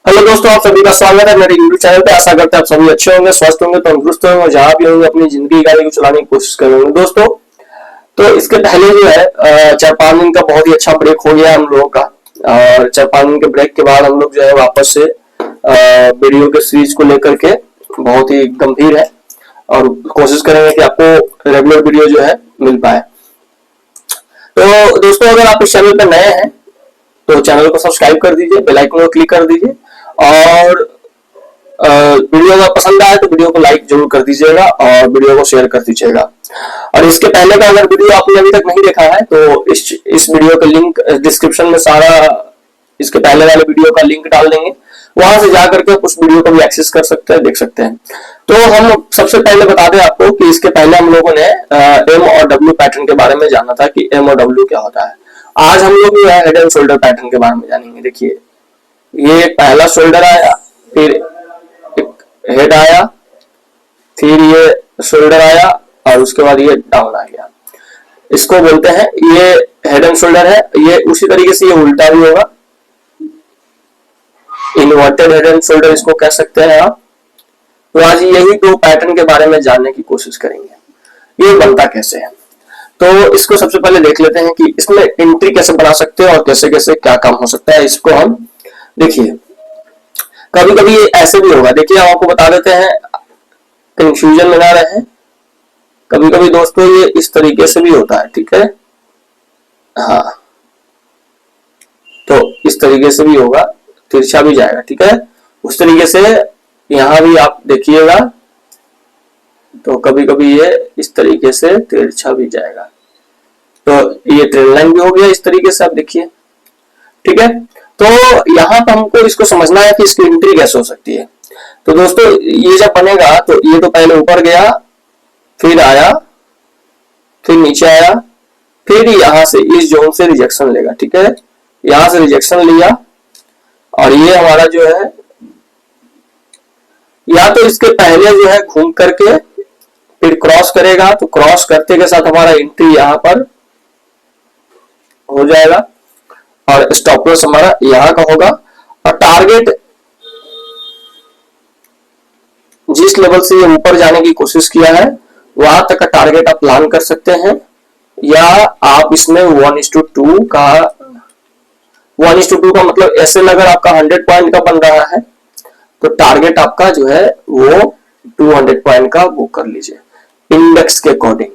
Hello दोस्तों, आप सभी का स्वागत है मेरे यूट्यूब चैनल पे। आशा करते हैं आप सभी अच्छे होंगे, स्वस्थ होंगे, तंदुरुस्त होंगे और जहां भी होंगे अपनी जिंदगी गाड़ी को चलाने की कोशिश करेंगे। दोस्तों, तो इसके पहले जो है 4-5 दिन का बहुत ही अच्छा ब्रेक हो गया हम लोगों का। और 4-5 दिन के ब्रेक के बाद हम लोग जो है वापस से वीडियो के सीरीज को लेकर के बहुत ही गंभीर है और कोशिश करेंगे कि आपको रेगुलर वीडियो जो है मिल पाए। तो दोस्तों, अगर आप इस चैनल पर नए हैं तो चैनल को सब्सक्राइब कर दीजिए, बेल आइकन को क्लिक कर दीजिए और वीडियो अगर पसंद आए तो वीडियो को लाइक जरूर कर दीजिएगा और वीडियो को शेयर कर दीजिएगा। और इसके पहले का अगर वीडियो आपने अभी तक नहीं देखा है तो इस वीडियो का लिंक डिस्क्रिप्शन में सारा इसके पहले वाले वीडियो का लिंक डाल देंगे, वहां से जाकर के उस वीडियो को भी एक्सेस कर सकते हैं, देख सकते हैं। तो हम सबसे पहले बता दें आपको कि इसके पहले हम लोगों ने एम और डब्ल्यू पैटर्न के बारे में जाना था कि एम और डब्ल्यू क्या होता है। आज हम लोग जो है हेड एंड शोल्डर पैटर्न के बारे में जानेंगे। देखिए, ये पहला शोल्डर आया, फिर एक हेड आया, फिर ये शोल्डर आया और उसके बाद ये डाउन आ गया। इसको बोलते हैं, ये हेड एंड शोल्डर है। ये उसी तरीके से ये उल्टा भी होगा, इन्वर्टेड हेड एंड शोल्डर इसको कह सकते हैं आप। तो आज यही दो पैटर्न के बारे में जानने की कोशिश करेंगे, ये बनता कैसे है। तो इसको सबसे पहले देख लेते हैं कि इसमें एंट्री कैसे बना सकते हैं और कैसे कैसे क्या काम हो सकता है। इसको हम देखिए, कभी कभी ये ऐसे भी होगा। देखिए, हम आपको बता देते हैं, कंफ्यूजन में ना रहे। कभी कभी दोस्तों ये इस तरीके से भी होता है, ठीक है। हाँ, तो इस तरीके से भी होगा, तिरछा भी जाएगा, ठीक है। उस तरीके से यहां भी आप देखिएगा, तो कभी कभी ये इस तरीके से तिरछा भी जाएगा। तो ये ट्रेन लाइन भी हो गया इस तरीके से, आप देखिए, ठीक है। तो यहाँ पर हमको इसको समझना है कि इसकी एंट्री कैसे हो सकती है। तो दोस्तों, ये जब बनेगा तो ये तो पहले ऊपर गया, फिर आया, फिर नीचे आया, फिर यहां से इस जोन से रिजेक्शन लेगा, ठीक है। यहां से रिजेक्शन लिया और ये हमारा जो है, या तो इसके पहले जो है घूम करके फिर क्रॉस करेगा, तो क्रॉस करते के साथ हमारा एंट्री यहां पर हो जाएगा और स्टॉप लॉस हमारा यहां का होगा। और टारगेट जिस लेवल से ये ऊपर जाने की कोशिश किया है वहां तक का टारगेट आप प्लान कर सकते हैं, या आप इसमें 1:2 का 1:2 का मतलब ऐसे अगर आपका 100 पॉइंट का बन रहा है तो टारगेट आपका जो है वो 200 पॉइंट का बुक कर लीजिए इंडेक्स के अकॉर्डिंग।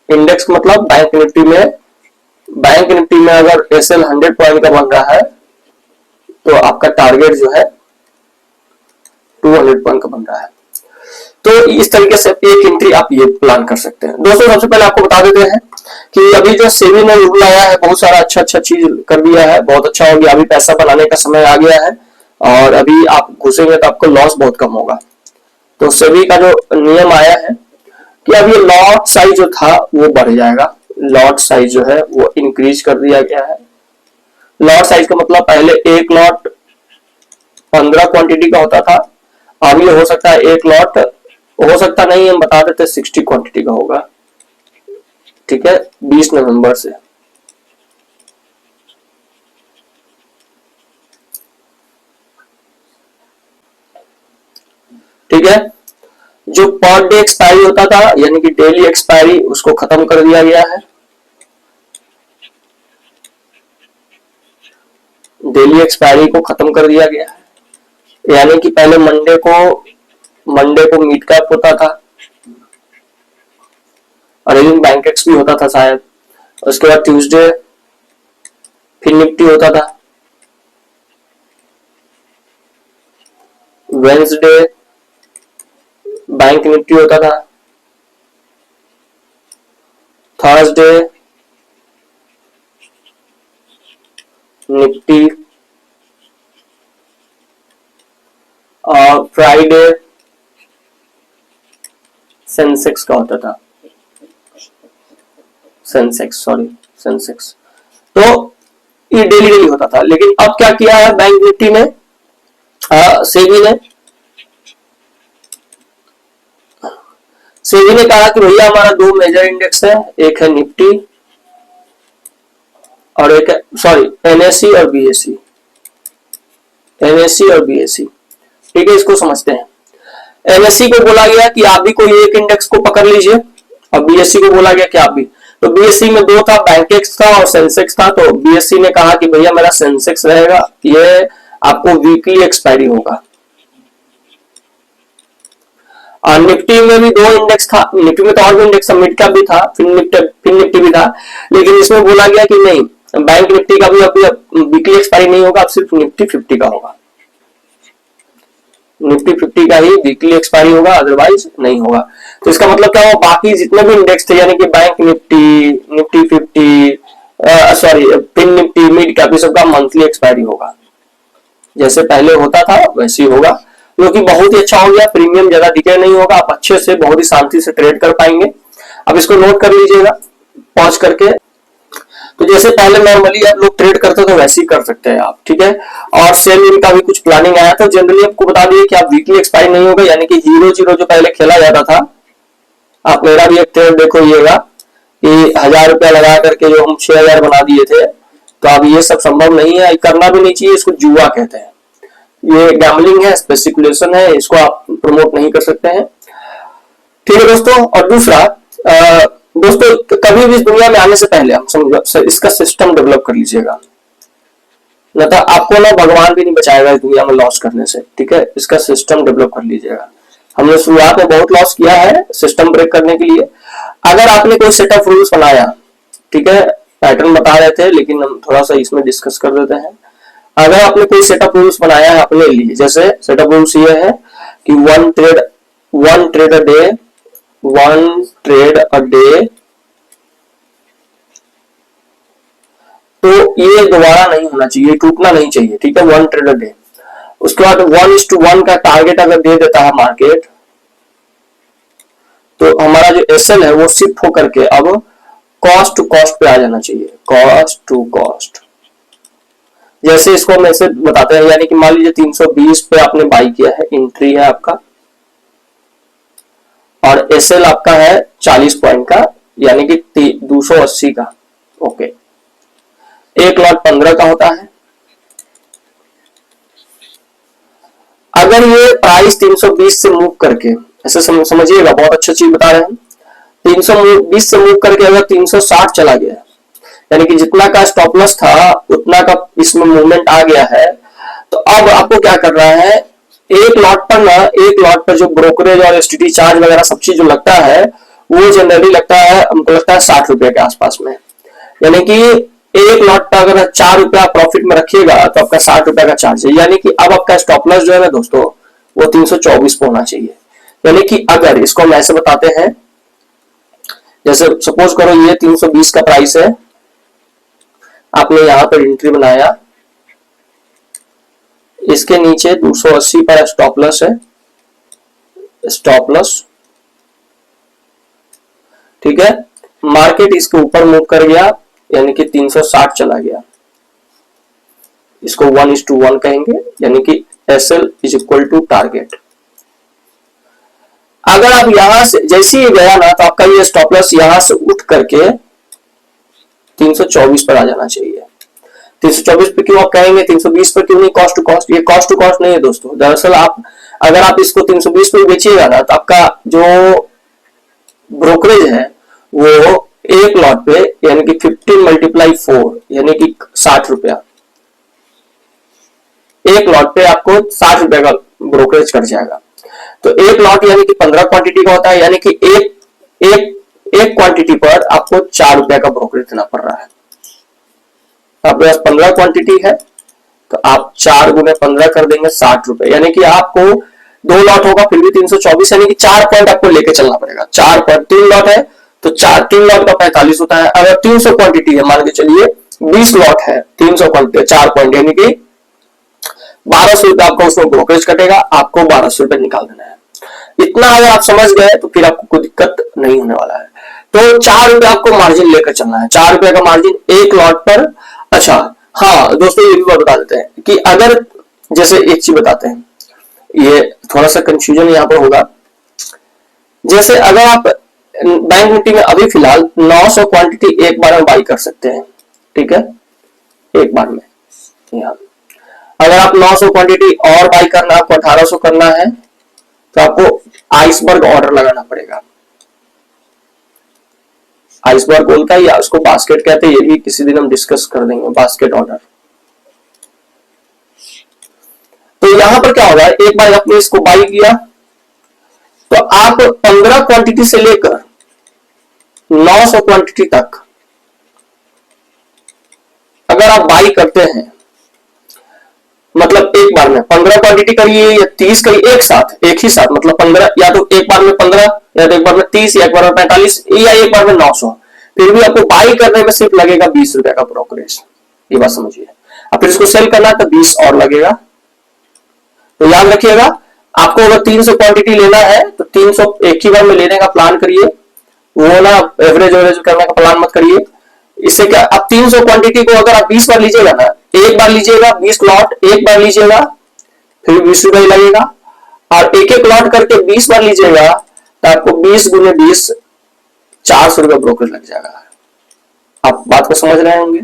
इंडेक्स मतलब बैंक निफ्टी में अगर एसएल 100 पॉइंट का बन रहा है तो आपका टारगेट जो है 200 पॉइंट का बन रहा है। तो इस तरीके से एक एंट्री आप ये प्लान कर सकते हैं। दोस्तों, सबसे पहले आपको बता देते हैं कि अभी जो सेबी ने रूल आया है, बहुत सारा अच्छा चीज कर दिया है, बहुत अच्छा हो गया। अभी पैसा बनाने का समय आ गया है और अभी आप घुसेंगे तो आपको लॉस बहुत कम होगा। तो सेबी का जो नियम आया है कि अब ये लॉट साइज जो था वो बढ़ जाएगा। लॉट साइज जो है वो इंक्रीज कर दिया गया है। लॉट साइज का मतलब पहले एक लॉट 15 क्वांटिटी का होता था, अब ये हो सकता है एक लॉट, हो सकता नहीं, हम बता देते 60 क्वांटिटी का होगा, ठीक है, 20 नवंबर से। ठीक है, जो पर डे एक्सपायरी होता था यानी कि डेली एक्सपायरी, उसको खत्म कर दिया गया है। डेली एक्सपायरी को खत्म कर दिया गया है, यानी कि पहले मंडे को मिड कैप होता था और एक दिन बैंक एक्स भी होता था शायद। उसके बाद ट्यूसडे फिर निफ्टी होता था, वेडनेसडे बैंक निफ्टी होता था, थर्सडे निफ्टी और फ्राइडे सेंसेक्स का होता था, सेंसेक्स। तो ये डेली होता था। लेकिन अब क्या किया है बैंक निफ्टी ने, सेबी ने कहा कि भैया हमारा दो मेजर इंडेक्स है, एक है निफ्टी और एक है एनएसई और बीएसई। एनएससी और बीएससी, ठीक है, इसको समझते हैं। एनएससी को बोला गया कि आप भी कोई एक इंडेक्स को पकड़ लीजिए, और बीएससी को बोला गया कि आप भी। तो बीएससी में दो था, बैंकेक्स था और सेंसेक्स था। तो बीएससी ने कहा कि भैया मेरा सेंसेक्स रहेगा, ये आपको वीकली एक्सपायरी होगा। और निफ्टी में भी दो इंडेक्स था, निफ्टी में तो और भी इंडेक्स था, मिड कैप भी था, फिर निफ्टी भी था, लेकिन इसमें बोला गया कि नहीं, बैंक निफ्टी का भी अभी वीकली एक्सपायरी नहीं होगा, अब सिर्फ निफ्टी 50 का होगा। निफ्टी 50 का ही वीकली एक्सपायरी होगा, अदरवाइज नहीं होगा। तो इसका मतलब क्या हुआ, बाकी जितने भी इंडेक्स थे, यानी कि Bank Nifty, Nifty 50, sorry Fin Nifty, mid cap, सबका मंथली एक्सपायरी होगा। जैसे पहले होता था वैसे ही होगा, जो कि बहुत ही अच्छा हो गया। प्रीमियम ज्यादा डिके नहीं होगा, आप अच्छे से बहुत ही शांति से ट्रेड कर पाएंगे। अब इसको नोट कर लीजिएगा पॉज करके। तो जैसे पहले नॉर्मली आप लोग ट्रेड करते थे वैसे ही कर सकते हैं आप, ठीक है। और सेल इन का भी कुछ प्लानिंग आया था, जनरली आपको बता दिए कि आप वीकली एक्सपायरी नहीं होगा, यानी कि 0-0 जो पहले खेला जाता था, आप मेरा भी एक ट्रेड देखोइएगा कि 1000 रुपया लगा करके जो हम 6000 बना दिए थे। तो अब ये सब संभव नहीं है, करना भी नहीं चाहिए, इसको जुआ कहते हैं। ये गैम्बलिंग है, स्पेकुलेशन है, इसको आप प्रमोट नहीं कर सकते हैं, ठीक है दोस्तों। और दूसरा दोस्तों, कभी भी इस दुनिया में आने से पहले हम समझो इसका सिस्टम डेवलप कर लीजिएगा, न तो आपको ना भगवान भी नहीं बचाएगा इस दुनिया में लॉस करने से, ठीक है। इसका सिस्टम डेवलप कर लीजिएगा। हमने शुरुआत में बहुत लॉस किया है सिस्टम ब्रेक करने के लिए। अगर आपने कोई सेट ऑफ रूल्स बनाया, ठीक है, पैटर्न बता रहे थे लेकिन हम थोड़ा सा इसमें डिस्कस कर देते हैं। अगर आपने कोई सेट ऑफ रूल्स बनाया है अपने लिए, जैसे सेट ऑफ रूल्स ये है कि one trade a day, one trade a day, तो ये दोबारा नहीं होना चाहिए, टूटना नहीं चाहिए, ठीक है, वन ट्रेड अ डे। उसके बाद 1:1 का टारगेट अगर दे देता है मार्केट, तो हमारा जो एसएल है वो शिफ्ट होकर के अब कॉस्ट टू कॉस्ट पे आ जाना चाहिए, कॉस्ट टू कॉस्ट। जैसे इसको हम ऐसे बताते हैं, यानी कि मान लीजिए 320 पे आपने बाई किया है, एंट्री है आपका, और एसएल आपका है 40 पॉइंट का, यानी कि 280 का, ओके। एक लॉट 15 का होता है। अगर ये प्राइस 320 से मूव करके, ऐसे समझिएगा, बहुत अच्छा चीज बता रहे हैं, 320 से मूव करके अगर 360 चला गया, यानी कि जितना का स्टॉप लॉस था उतना का इसमें मूवमेंट आ गया है, तो अब आपको क्या करना है, एक लॉट पर जो ब्रोकरेज और एसटीटी चार्ज वगैरह सब चीज जो लगता है, वो जनरली लगता है, हमको लगता है 60 रुपए के आसपास में। यानी कि एक लॉट पर अगर 4 रुपया प्रॉफिट में रखिएगा तो आपका 60 रुपया का चार्ज है। यानी कि अब आपका स्टॉप लॉस जो है ना दोस्तों, वो 324 पे होना चाहिए। यानी कि अगर इसको हम ऐसे बताते हैं, जैसे सपोज करो ये 320 का प्राइस है, आपने यहां पर एंट्री बनाया, इसके नीचे 280 पर स्टॉप लॉस है, स्टॉप लॉस, ठीक है। मार्केट इसके ऊपर मूव कर गया, यानी कि 360 चला गया, इसको 1:1 कहेंगे, यानी कि SL is equal to target. अगर आप यहां से जैसे ही गया ना, तो आपका ये स्टॉप लॉस यहां से उठ करके 324 पर आ जाना चाहिए। 324 पे क्यों आप कहेंगे, 320 पर क्यों नहीं कॉस्ट टू कॉस्ट? ये कॉस्ट टू कॉस्ट नहीं है दोस्तों। दरअसल आप अगर आप इसको 320 पे बेचिएगा ना, तो आपका जो ब्रोकरेज है वो एक लॉट पे, यानी कि 15 × 4 यानी कि 60 रुपया, एक लॉट पे आपको 60 रुपए का ब्रोकरेज कट जाएगा। तो एक लॉट यानी कि 15 क्वांटिटी का होता है, यानी कि एक क्वांटिटी पर आपको 4 रुपया का ब्रोकरेज देना पड़ रहा है। आपके पास 15 क्वांटिटी है, तो आप 4 × 15 कर देंगे 60 रुपए, यानी कि आपको 2 लॉट होगा फिर भी 324, यानी कि 4 पॉइंट आपको लेके चलना पड़ेगा। 4 पॉइंट, 3 लॉट है तो 3 लॉट का 45 होता है। अगर 300 क्वांटिटी है, मान के चलिए 20 लॉट है, 300 क्वांटिटी, 4 पॉइंट, यानी कि 1200 रुपए आपका उसमें ब्रोकरेज कटेगा, आपको 1200 रुपए निकाल देना है। इतना अगर आप समझ गए तो फिर आपको कोई दिक्कत नहीं होने वाला है। तो 4 रुपए आपको मार्जिन लेकर चलना है, 4 रुपए का मार्जिन एक लॉट पर। अच्छा हाँ दोस्तों, ये भी बात बता देते हैं कि अगर, जैसे एक चीज बताते हैं, ये थोड़ा सा कंफ्यूजन यहां पर होगा। जैसे अगर आप बैंक निफ्टी में अभी फिलहाल 900 क्वांटिटी एक बार में बाई कर सकते हैं, ठीक है, एक बार में। यहाँ अगर आप 900 क्वांटिटी और बाई करना है, आपको 1800 करना है, तो आपको आइसबर्ग ऑर्डर लगाना पड़ेगा। आइसबर्ग बोलता है या उसको बास्केट कहते हैं, ये भी किसी दिन हम डिस्कस कर देंगे, बास्केट ऑर्डर। तो यहां पर क्या होगा, एक बार आपने इसको बाई किया तो आप 15 क्वांटिटी से लेकर 900 क्वांटिटी तक अगर आप बाई करते हैं, मतलब एक बार में 15 क्वांटिटी करिए या 30 करिए, एक साथ एक ही साथ, मतलब 15, या तो एक बार में 15 या तो एक बार में 30 या एक बार में 45 या एक बार में 900, फिर भी आपको बाई करने में सिर्फ लगेगा 20 रुपए का ब्रोकरेज। ये बात समझिए। अब फिर इसको सेल करना तो 20 और लगेगा। तो याद रखिएगा, आपको अगर 300 क्वांटिटी लेना है तो 300 एक ही बार में लेने का प्लान करिए, वो ना एवरेज करने का प्लान मत करिए। इससे क्या, आप 300 क्वांटिटी को अगर आप 20 बार लीजिएगा ना, एक बार लीजिएगा 20 लॉट एक बार लीजिएगा, फिर 20 रुपए लगेगा, और एक एक लॉट करके 20 बार लीजिएगा तो आपको 20 गुने 20 400 रुपए ब्रोकर लग जाएगा। आप बात को समझ रहे होंगे।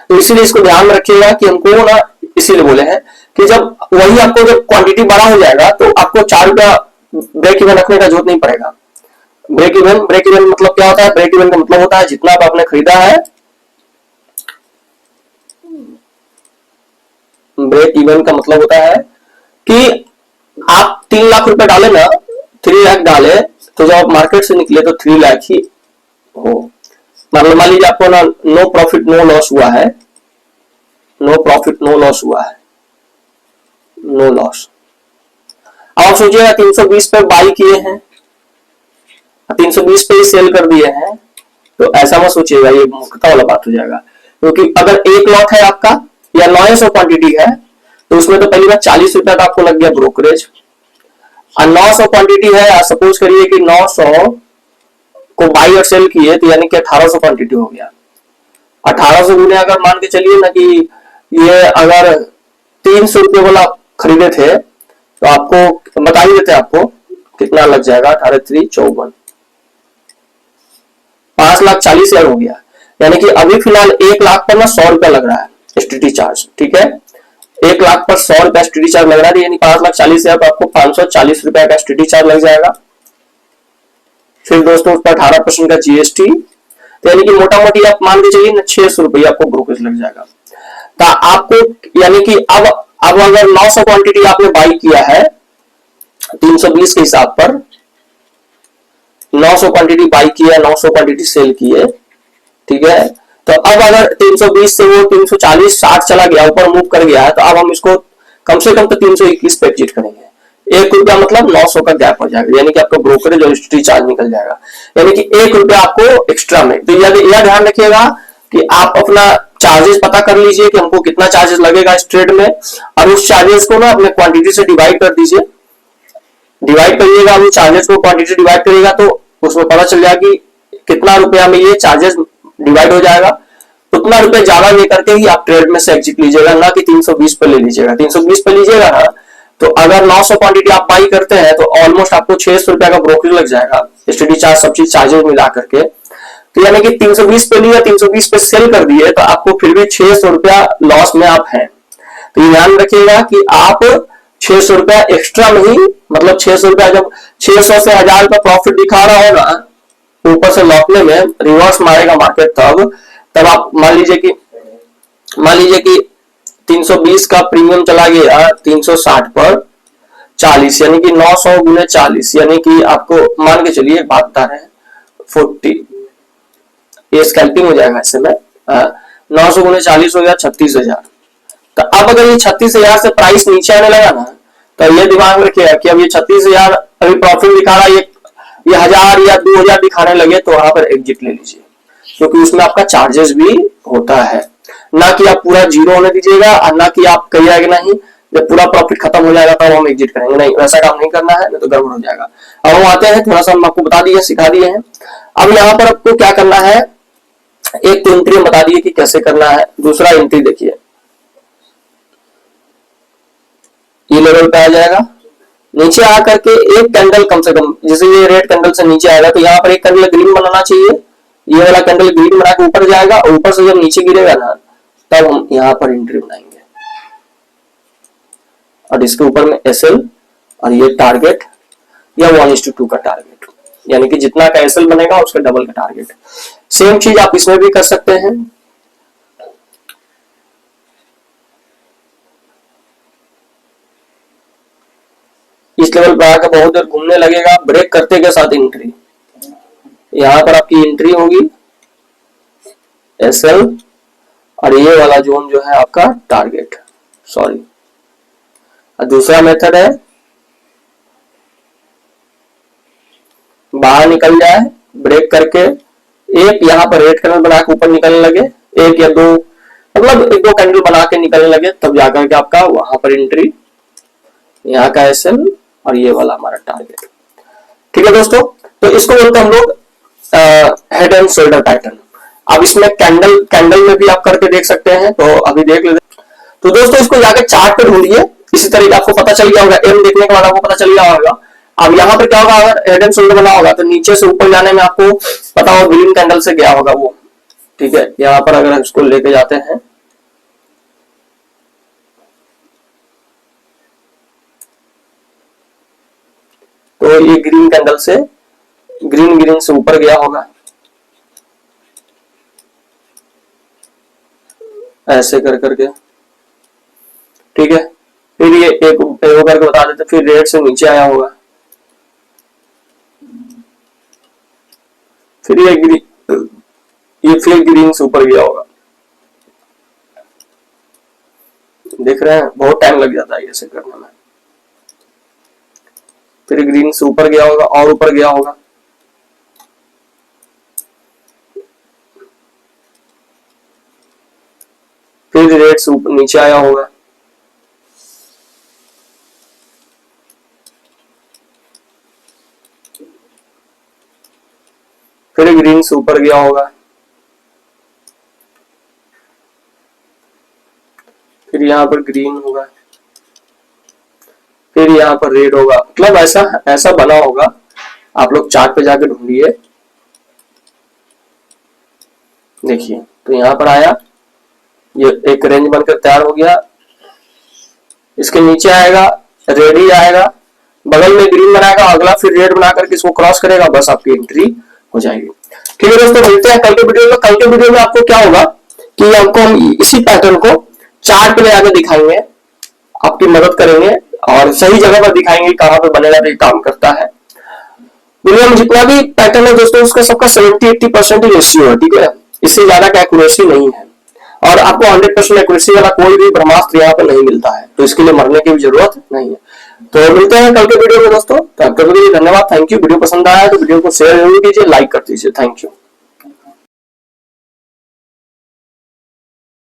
तो इसीलिए इसको ध्यान रखिएगा कि हमको ना, इसीलिए बोले हैं कि जब वही आपको जब क्वांटिटी बड़ा हो जाएगा तो आपको 4 रुपया ब्रेक इवन रखने का जरूरत नहीं पड़ेगा। ब्रेक इवन मतलब क्या होता है, ब्रेक इवन का मतलब होता है जितना आपने खरीदा है, ब्रेक इवन का मतलब होता है कि आप 3 लाख रुपए डाले ना, 3 लाख डाले, तो जब आप मार्केट से निकले तो 3 लाख ही हो। मतलब मान लीजिए आपको ना नो प्रॉफिट नो लॉस हुआ है, नो प्रॉफिट नो लॉस हुआ है, नो लॉस। अब आप सोचिएगा 320 पे बाई किए हैं, 320 पे ही सेल कर दिए हैं, तो ऐसा मत सोचिएगा, ये मूर्खता वाला बात हो जाएगा। क्योंकि अगर एक लॉट है आपका या 900 क्वांटिटी है तो उसमें तो पहली बार 40 रुपया का आपको लग गया ब्रोकरेज, और 900 क्वांटिटी है, सपोज करिए कि 900 को बाई और सेल किए तो यानी कि 1800 क्वांटिटी हो गया। 1800 गुने अगर मान के चलिए ना कि ये अगर 300 रुपये वाला खरीदे थे तो आपको बता ही देते आपको कितना लग जाएगा, 18 3 54, 5,40,000 हो गया। यानी कि अभी फिलहाल 1 लाख पर ना 100 रुपया लग रहा है एसटीडी चार्ज, ठीक है। 1 लाख पर 100 रुपया एसटीडी चार्ज लग रहा है, यानी 5,40,000 पर आपको 540 रुपया का एसटीडी चार्ज लग जाएगा। फिर दोस्तों उस पर 18% का जीएसटी, तो यानी कि मोटा मोटी आप मान के चलिए ना 600 रुपया आपको ब्रोकरेज लग जाएगा। तो आपको यानी कि अब अगर 900 क्वांटिटी आपने बाई किया है 320 के हिसाब पर, 900 क्वांटिटी बाई किया, 900 क्वांटिटी सेल किए, ठीक है। तो अब अगर 320 से वो 340 60 चला गया, ऊपर मूव कर गया है, तो अब हम इसको कम से कम तो 321 पे एग्जिट करेंगे। 1 रुपया मतलब 900 का गैप हो जाएगा, यानी कि आपका ब्रोकरेज और एसटीडी चार्ज निकल जाएगा, यानी कि 1 रुपया आपको एक्स्ट्रा में। तो यह ध्यान रखिएगा कि आप अपना चार्जेस पता कर लीजिए कि हमको कितना चार्जेस लगेगा इस ट्रेड में, और उस चार्जेस को ना अपने क्वांटिटी से डिवाइड कर दीजिए। डिवाइड करिएगा, उन चार्जेस को क्वांटिटी डिवाइड करिएगा तो उसमें पता चल जाएगा कि कितना रुपया में ये चार्जेस डिवाइड हो जाएगा। उतना रुपए ज्यादा लेकर के ही आप ट्रेड में से एग्जिट लीजिएगा, ना कि 320 पे ले लीजिएगा। 320 पे लीजिएगा ना तो अगर 900 क्वांटिटी आप बाई करते हैं तो ऑलमोस्ट आपको 600 रुपया का ब्रोकरेज लग जाएगा, एसटीडी चार्ज सब चीज चार्जेस मिला करके। तो यानी कि 320 पे लिया, 320 पे सेल कर दिए, तो आपको फिर भी 600 रुपया लॉस में आप हैं। तो ये ध्यान रखिएगा कि आप 600 रुपया एक्स्ट्रा में ही, मतलब 600 रुपया, जब 600 से 1000 का प्रॉफिट दिखा रहा होगा ऊपर से लौटने में रिवर्स मारेगा मार्केट, तब आप मान लीजिए कि 320 का प्रीमियम चला गया 360 पर 40, यानी कि 900 गुने 40, यानी कि आपको मान के चलिए बात बता रहे हैं 40, ये स्कैल्पिंग हो जाएगा ऐसे में। 900 गुने 40 हो गया 36,000। तो अब अगर ये 36,000 से प्राइस नीचे आने लगा ना, तो ये दिमाग में रखिएगा कि अब ये 36,000 अभी प्रॉफिट दिखा रहा है, ये 1000 या 2000 दिखाने लगे तो वहां पर एग्जिट ले लीजिए, क्योंकि उसमें आपका चार्जेस भी होता है। ना कि आप पूरा जीरो होने दीजिएगा, और ना कि आप कहिएगा कि नहीं जब पूरा प्रॉफिट खत्म हो जाएगा तब हम एग्जिट करेंगे, नहीं, वैसा काम नहीं करना है, नहीं तो गड़बड़ हो जाएगा। अब हम आते हैं, थोड़ा सा हम आपको बता दिए, सिखा दिए हैं। अब यहाँ पर आपको क्या करना है, एक तो एंट्री बता दिए कि कैसे करना है। दूसरा एंट्री देखिए, ये लेवल पे आ जाएगा, नीचे आकर के एक कैंडल कम से कम, जैसे ये रेड कैंडल से नीचे आएगा तो यहाँ पर एक कैंडल ग्रीन बनाना चाहिए, ये वाला कैंडल ग्रीन बना के ऊपर जाएगा, और ऊपर से जब नीचे गिरेगा ना तब हम यहाँ पर एंट्री बनाएंगे। और इसके ऊपर में SL और ये टारगेट या 1:2 का टारगेट, यानी कि जितना का SL बनेगा उसका डबल का टारगेट। सेम चीज आप इसमें भी कर सकते हैं। इस लेवल पर आकर बहुत देर घूमने लगेगा, ब्रेक करते के साथ एंट्री, यहां पर आपकी एंट्री होगी SL और ये वाला जोन जो है आपका टारगेट, सॉरी। और दूसरा मेथड है बाहर निकल जाए ब्रेक करके, एक यहाँ पर रेड कैंडल बना के ऊपर निकलने लगे, एक या दो, मतलब एक दो कैंडल बना के निकलने लगे, तब जाकर के आपका वहां पर एंट्री, यहाँ का SL और ये वाला हमारा टारगेट। ठीक है दोस्तों, तो इसको बोलते हैं हम लोग हेड एंड शोल्डर पैटर्न। अब इसमें कैंडल में भी आप करके देख सकते हैं, तो अभी देख लेते। तो दोस्तों इसको जाकर चार्ट पे ढूंढिए, इसी तरीके आपको पता चल गया होगा, एम देखने के बाद आपको पता चल गया होगा। अब यहाँ पर क्या होगा, अगर हेड एंड शोल्डर बना होगा तो नीचे से ऊपर जाने में आपको पता होगा ग्रीन कैंडल से गया होगा वो। ठीक है, यहाँ पर अगर इसको लेके जाते हैं तो ये ग्रीन कैंडल से ग्रीन से ऊपर गया होगा, ऐसे कर करके। ठीक है, फिर ये एक करके बता देते, फिर रेड से नीचे आया होगा, फिर ये फिर ग्रीन से ऊपर गया होगा। देख रहे हैं, बहुत टाइम लग जाता है ऐसे करने में। फिर ग्रीन से ऊपर गया होगा और ऊपर गया होगा, फिर रेड से नीचे आया होगा, फिर ग्रीन से ऊपर गया होगा, फिर यहाँ पर ग्रीन होगा, फिर यहाँ पर रेड होगा। मतलब ऐसा बना होगा, आप लोग चार्ट पे जाकर ढूंढिए। देखिए, तो यहाँ पर आया, ये एक रेंज बनकर तैयार हो गया, इसके नीचे आएगा रेड ही आएगा, बगल में ग्रीन बनाएगा, अगला फिर रेड बना करके इसको क्रॉस करेगा, बस आपकी एंट्री हो जाएगी। ठीक है दोस्तों, मिलते हैं कल के वीडियो में। कल के वीडियो में आपको क्या होगा कि हमको हम इसी पैटर्न को चार्ट पे ले आकर दिखाएंगे, आपकी मदद करेंगे और सही जगह पर दिखाएंगे कहां पे बनेगा तो ये काम करता है। दुनिया में जितना भी पैटर्न है दोस्तों, उसका सबका 70-80% ही रेशियो है। ठीक है, इससे ज्यादा का एक्यूरेसी नहीं है, और आपको 100% एक्यूरेसी वाला कोई भी ब्रह्मास्त्र यहाँ पर नहीं मिलता है, तो इसके लिए मरने की भी जरूरत नहीं है। तो मिलते हैं कल के वीडियो में दोस्तों, तब तक के लिए धन्यवाद, थैंक यू। वीडियो पसंद आया तो वीडियो को शेयर जरूर कीजिए, लाइक कर दीजिए, थैंक यू।